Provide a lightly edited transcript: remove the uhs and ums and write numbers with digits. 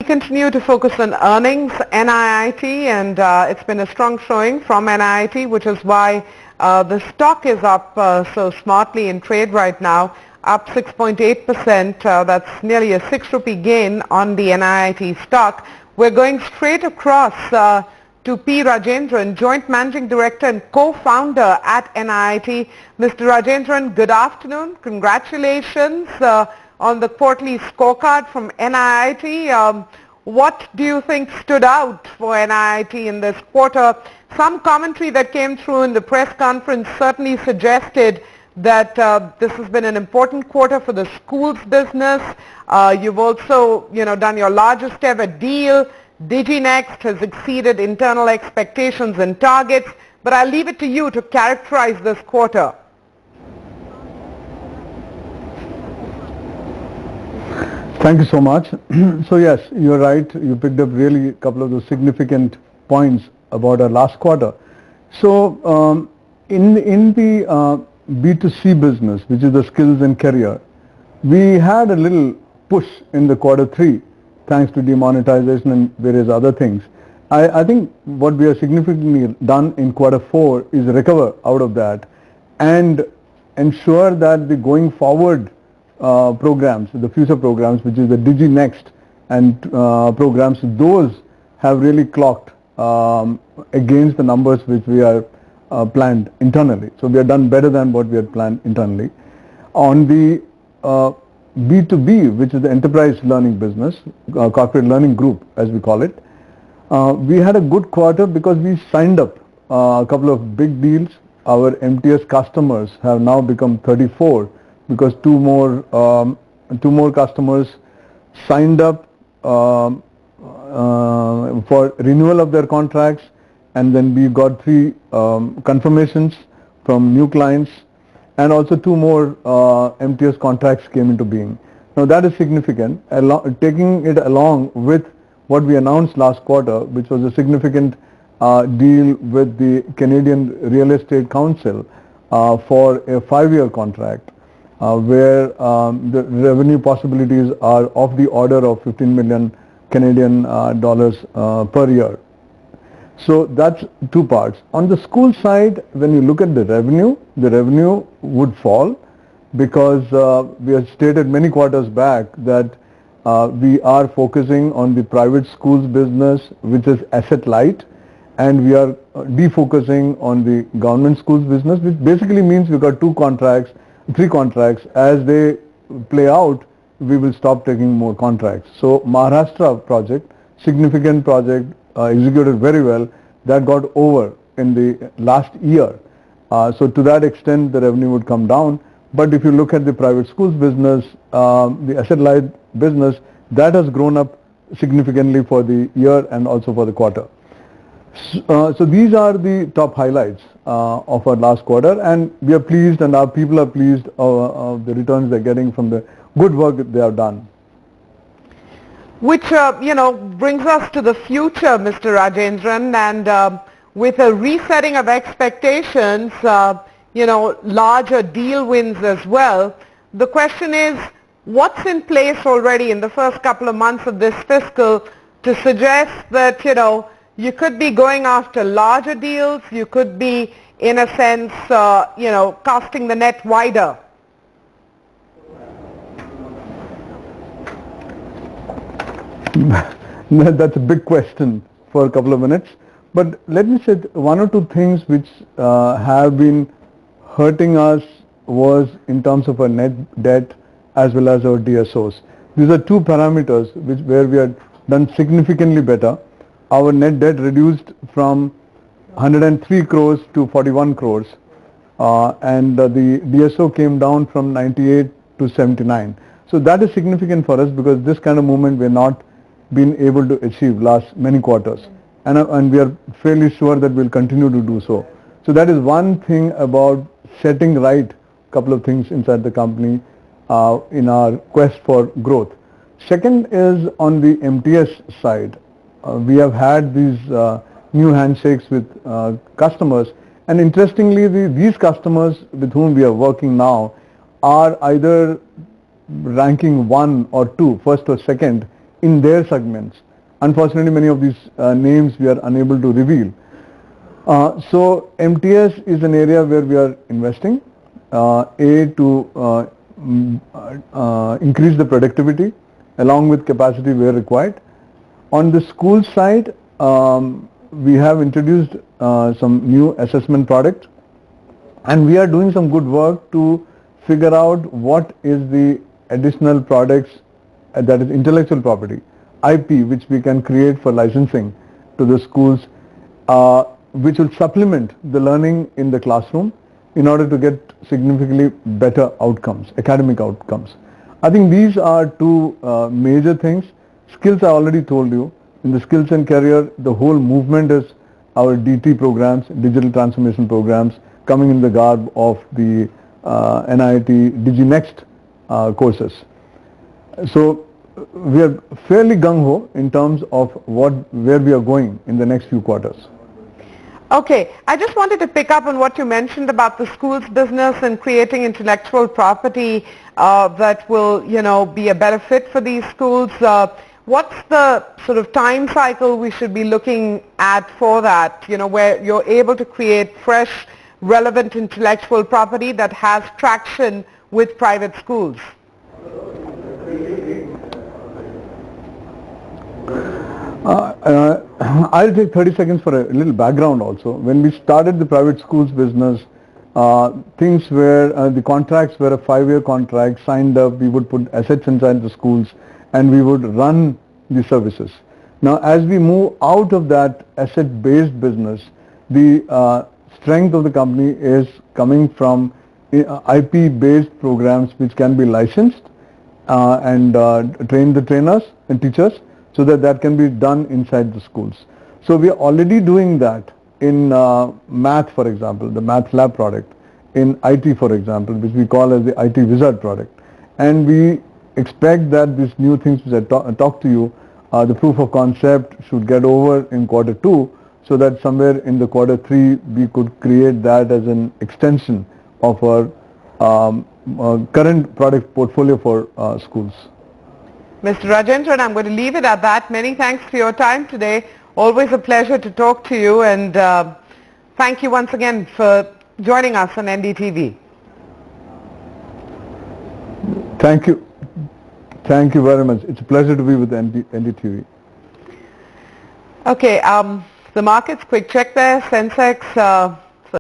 continue to focus on earnings, NIIT, and it's been a strong showing from NIIT, which is why the stock is up so smartly in trade right now, up 6.8%. That's nearly a 6 rupee gain on the NIIT stock. We're going straight across to P. Rajendran, Joint Managing Director and co-founder at NIIT. Mr. Rajendran, good afternoon. Congratulations on the quarterly scorecard from NIIT. What do you think stood out for NIIT in this quarter? Some commentary that came through in the press conference certainly suggested that this has been an important quarter for the schools business. You've also, done your largest ever deal. DigiNext has exceeded internal expectations and targets. But I'll leave it to you to characterize this quarter. Thank you so much. So yes, you're right. You picked up really a couple of the significant points about our last quarter. So in the B2C business, which is the skills and career, we had a little push in the quarter 3 thanks to demonetization and various other things. I think what we have significantly done in quarter 4 is recover out of that and ensure that the going forward programs, the future programs, which is the DigiNext and programs, those have really clocked against the numbers which we are planned internally. So we have done better than what we had planned internally. On the B2B, which is the enterprise learning business, corporate learning group as we call it, we had a good quarter because we signed up a couple of big deals. Our MTS customers have now become 34 because two more customers signed up for renewal of their contracts, and then we got 3 confirmations from new clients, and also 2 more MTS contracts came into being. Now that is significant, taking it along with what we announced last quarter, which was a significant deal with the Canadian Real Estate Council for a 5-year contract where the revenue possibilities are of the order of 15 million Canadian dollars per year. So that's 2 parts. On the school side, when you look at the revenue would fall because we have stated many quarters back that we are focusing on the private schools business, which is asset light, and we are defocusing on the government schools business, which basically means we've got 3 contracts. As they play out, we will stop taking more contracts. So Maharashtra project, significant project, executed very well, that got over in the last year. So to that extent the revenue would come down. But if you look at the private schools business, the asset light business, that has grown up significantly for the year and also for the quarter. So these are the top highlights of our last quarter, and we are pleased and our people are pleased of the returns they're getting from the good work that they have done. Which, brings us to the future, Mr. Rajendran, and with a resetting of expectations, larger deal wins as well. The question is, what's in place already in the first couple of months of this fiscal to suggest that, you could be going after larger deals, you could be, in a sense, casting the net wider? That's a big question for a couple of minutes. But let me say 1 or 2 things which have been hurting us was in terms of our net debt as well as our DSOs. These are 2 parameters where we have done significantly better. Our net debt reduced from 103 crores to 41 crores and the DSO came down from 98 to 79. So that is significant for us because this kind of movement we are not been able to achieve last many quarters, and we are fairly sure that we'll continue to do so. So that is one thing about setting right a couple of things inside the company in our quest for growth. Second is on the MTS side. We have had these new handshakes with customers, and interestingly these customers with whom we are working now are either ranking 1 or 2, first or second in their segments. Unfortunately, many of these names we are unable to reveal. So MTS is an area where we are investing, to increase the productivity along with capacity where required. On the school side, we have introduced some new assessment product, and we are doing some good work to figure out what is the additional products, that is intellectual property, IP, which we can create for licensing to the schools, which will supplement the learning in the classroom in order to get significantly better outcomes, academic outcomes. I think these are two major things. Skills I already told you. In the skills and career, the whole movement is our DT programs, digital transformation programs, coming in the garb of the NIT DigiNext courses. So we are fairly gung-ho in terms of where we are going in the next few quarters. Okay, I just wanted to pick up on what you mentioned about the schools business and creating intellectual property that will, be a better fit for these schools. What's the sort of time cycle we should be looking at for that, where you're able to create fresh, relevant intellectual property that has traction with private schools? I'll take 30 seconds for a little background also. When we started the private schools business, things were, the contracts were a 5-year contract, signed up, we would put assets inside the schools and we would run the services. Now as we move out of that asset-based business, the strength of the company is coming from IP-based programs which can be licensed and train the trainers and teachers, so that can be done inside the schools. So we are already doing that in math, for example, the math lab product, in IT, for example, which we call as the IT wizard product. And we expect that these new things which I talked to you, the proof of concept should get over in quarter 2, so that somewhere in the quarter 3 we could create that as an extension of our current product portfolio for schools. Mr. Rajendran, I'm going to leave it at that. Many thanks for your time today. Always a pleasure to talk to you, and thank you once again for joining us on NDTV. Thank you. Thank you very much. It's a pleasure to be with NDTV. Okay, the markets, quick check there. SENSEX